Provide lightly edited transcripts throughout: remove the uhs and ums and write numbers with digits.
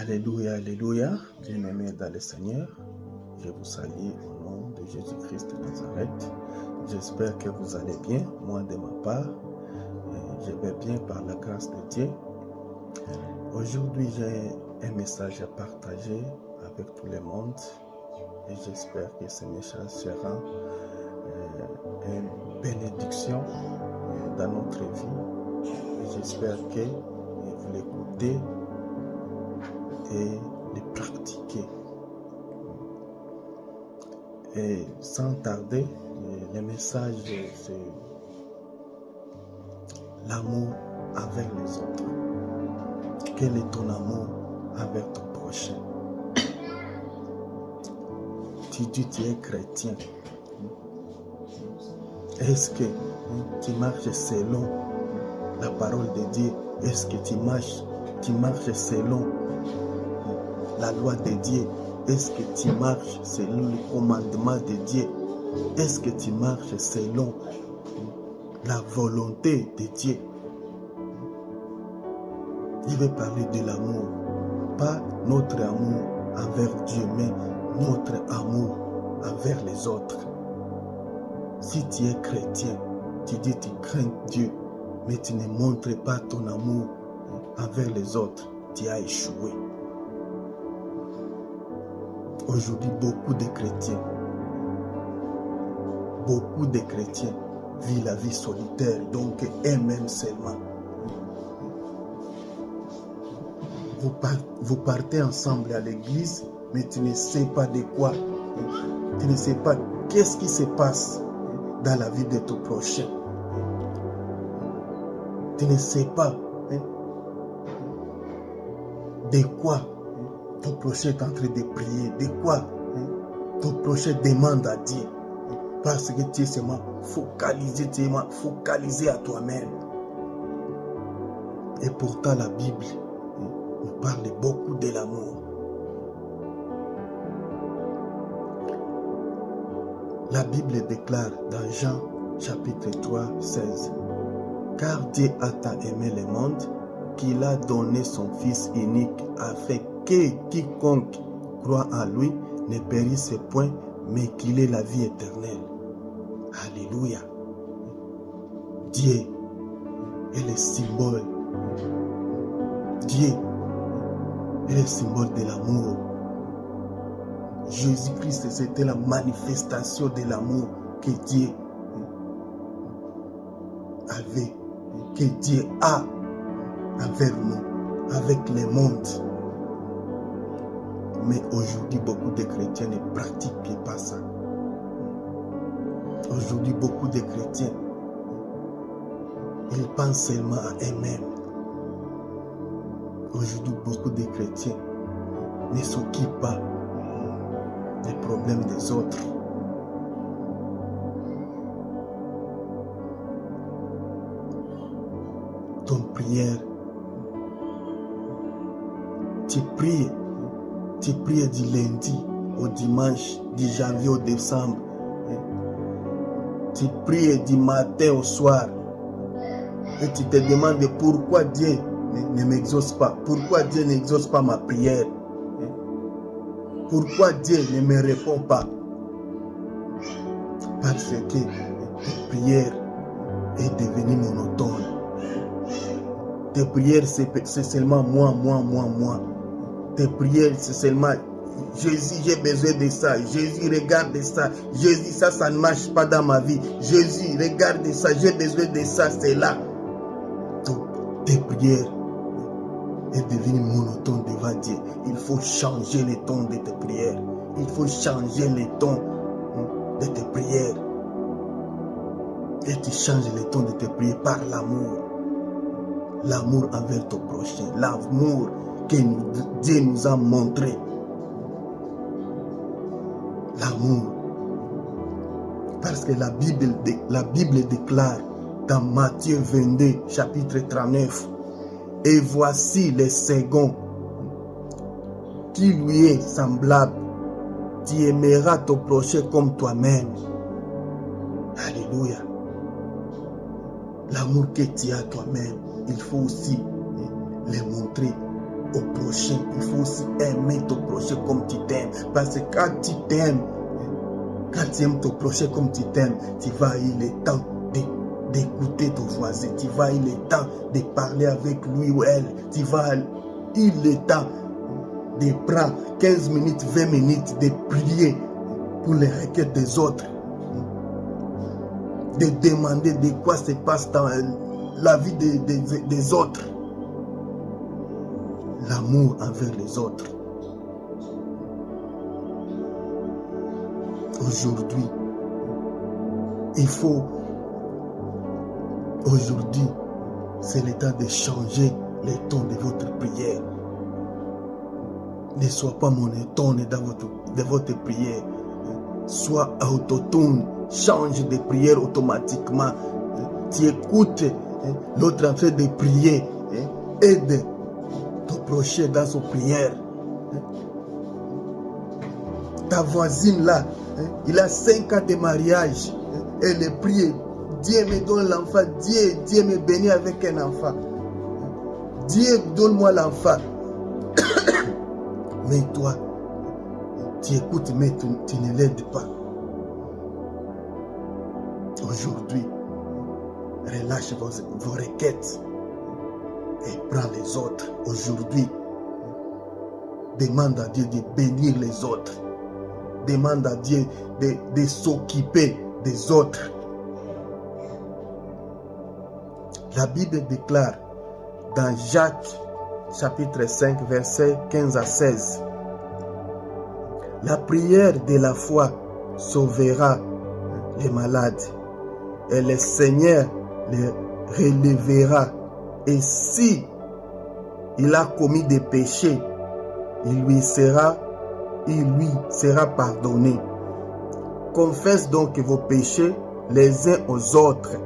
Alléluia, alléluia, bien-aimés dans le Seigneur, je vous salue au nom de Jésus-Christ de Nazareth. J'espère que vous allez bien, moi de ma part, je vais bien par la grâce de Dieu. Aujourd'hui, j'ai un message à partager avec tout le monde et j'espère que ce message sera une bénédiction dans notre vie. J'espère que vous l'écoutez et les pratiquer. Et sans tarder, le message, c'est l'amour avec les autres. Quel est ton amour avec ton prochain? Tu dis que tu es chrétien. Est-ce que tu marches selon la parole de Dieu? Est-ce que tu marches selon la loi de Dieu? Est-ce que tu marches selon le commandement de Dieu? Est-ce que tu marches selon la volonté de Dieu? Il veut parler de l'amour, pas notre amour envers Dieu, mais notre amour envers les autres. Si tu es chrétien, tu dis que tu crains Dieu, mais tu ne montres pas ton amour envers les autres, tu as échoué. Aujourd'hui, beaucoup de chrétiens vivent la vie solitaire, donc eux-mêmes seulement. Vous partez ensemble à l'église, mais tu ne sais pas de quoi. Tu ne sais pas qu'est-ce qui se passe dans la vie de ton prochain. Tu ne sais pas de quoi ton prochain est en train de prier, de quoi ton prochain demande à Dieu. Parce que tu es seulement focalisé à toi-même. Et pourtant la Bible nous parle beaucoup de l'amour. La Bible déclare dans Jean chapitre 3, 16, « Car Dieu a tant aimé le monde qu'il a donné son Fils unique afin que quiconque croit en lui ne périsse point, mais qu'il ait la vie éternelle. » Alléluia. Dieu est le symbole. Dieu est le symbole de l'amour. Jésus-Christ, c'était la manifestation de l'amour que Dieu avait, que Dieu a envers nous, avec le monde. Mais aujourd'hui, beaucoup de chrétiens ne pratiquent pas ça. Aujourd'hui, beaucoup de chrétiens, ils pensent seulement à eux-mêmes. Aujourd'hui, beaucoup de chrétiens ne s'occupent pas des problèmes des autres. Ton prière, tu pries du lundi au dimanche, du janvier au décembre. Tu pries du matin au soir. Et tu te demandes pourquoi Dieu ne m'exauce pas. Pourquoi Dieu n'exauce pas ma prière. Pourquoi Dieu ne me répond pas. Parce que ta prière est devenue monotone. Tes prières, c'est seulement moi. Tes prières, c'est seulement Jésus, j'ai besoin de ça. Jésus, regarde ça. Jésus, ça ne marche pas dans ma vie. Jésus, regarde ça. J'ai besoin de ça, c'est là. Donc, tes prières est devenue monotone devant Dieu. Il faut changer le ton de tes prières. Il faut changer le ton de tes prières. Et tu changes le ton de tes prières par l'amour. L'amour envers ton prochain. L'amour que Dieu nous a montré. L'amour. Parce que la Bible déclare dans Matthieu 22, chapitre 39, « Et voici le second qui lui est semblable. Tu aimeras ton prochain comme toi-même. » Alléluia. L'amour que tu as toi-même, il faut aussi le montrer au prochain. Il faut aussi aimer ton prochain comme tu t'aimes. Parce que quand tu t'aimes, quand tu aimes ton prochain comme tu t'aimes, tu vas avoir le temps d'écouter ton voisin. Tu vas avoir le temps de parler avec lui ou elle. Tu vas avoir le temps de prendre 15 minutes, 20 minutes, de prier pour les requêtes des autres. De demander de quoi se passe dans la vie des autres. L'amour envers les autres. Aujourd'hui, aujourd'hui, c'est le temps de changer le ton de votre prière. Ne sois pas monotone dans votre prière. Sois autotune. Change de prière automatiquement. Tu écoutes l'autre en train de prier. Aide ton prochain dans son prière. Ta voisine là, il a 5 ans de mariage. Elle prie. Dieu me donne l'enfant. Dieu me bénit avec un enfant. Dieu donne-moi l'enfant. Mais toi, tu écoutes, mais tu ne l'aides pas. Aujourd'hui, relâche vos requêtes et prends les autres. Aujourd'hui, demande à Dieu de bénir les autres. Demande à Dieu de s'occuper des autres. La Bible déclare dans Jacques chapitre 5 versets 15 à 16. La prière de la foi sauvera les malades et le Seigneur les relèvera. Et si il a commis des péchés, il lui sera pardonné. Confesse donc vos péchés les uns aux autres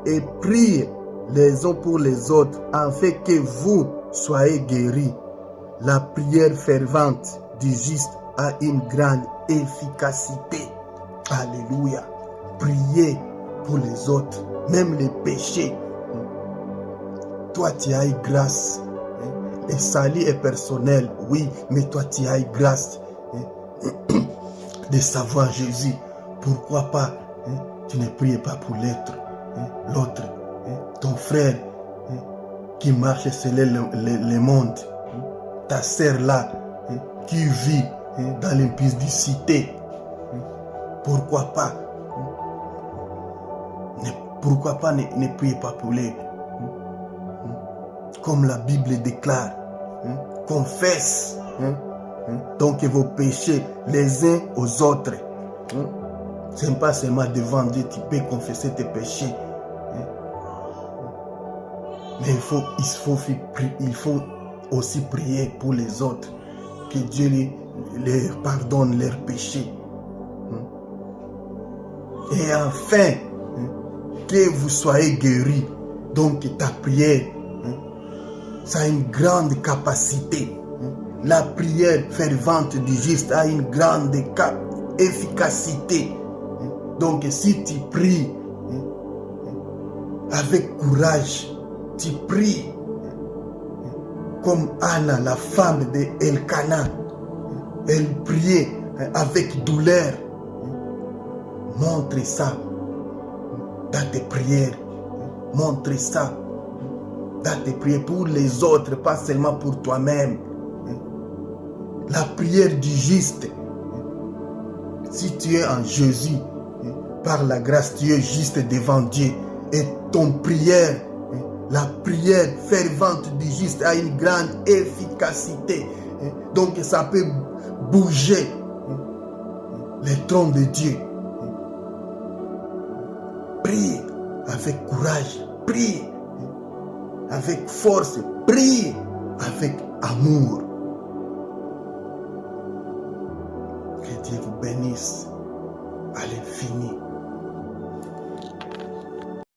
et priez les uns pour les autres afin que vous soyez guéris. La prière fervente du juste a une grande efficacité. Alléluia. Priez pour les autres, même les péchés. Toi, tu as eu grâce. Le salut est personnel, oui, mais toi, tu as eu grâce de savoir Jésus. Pourquoi pas tu ne pries pas pour l'autre, ton frère qui marche sur le monde, ta sœur là qui vit dans l'impudicité. Pourquoi pas ne priez pas pour les. Comme la Bible déclare, confesse donc vos péchés les uns aux autres. Ce n'est pas seulement devant Dieu tu peux confesser tes péchés. Mais il faut aussi prier pour les autres. Que Dieu leur pardonne leurs péchés. Et enfin, que vous soyez guéris. Donc ta prière, ça a une grande capacité. La prière fervente du juste a une grande efficacité. Donc si tu pries avec courage, tu pries comme Anna, la femme d'Elkana. Elle priait avec douleur. Montre ça dans tes prières. Montre ça dans tes prières pour les autres, pas seulement pour toi-même. La prière du juste. Si tu es en Jésus, par la grâce, tu es juste devant Dieu. Et ton prière, la prière fervente du juste a une grande efficacité. Donc ça peut bouger le trône de Dieu. Prie avec courage, prie avec force, prie avec amour.